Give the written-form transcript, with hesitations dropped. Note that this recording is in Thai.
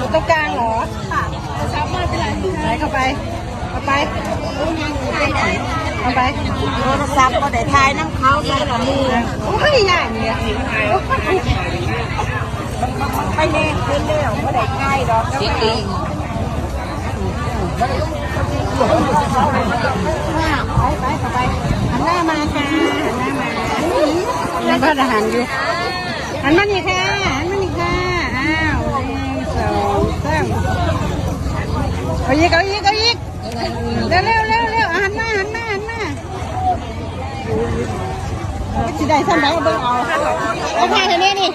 ลูกตรงกลางเหรอค่ะช้ามาเป็นไรไหนเข้าไปเอาไปเอาไปโทรศัพท์ก็ได้ถ่ายน้ำเขาใส่ละมือโอ้ยอย่างเนี้ยไปเล่นเล่นเล่นก็ได้ใกล้ดอกจริงไปเข้าไปหันหน้ามาค่ะหันหน้ามายังก็อาหารอยู่หันมานี่ค่ะหันมานี่ค่ะอ้าวเอาอีกเร็วหันมาจะได้ทำไรเอาเบิ่งเอาถ่ายให้แน่นี่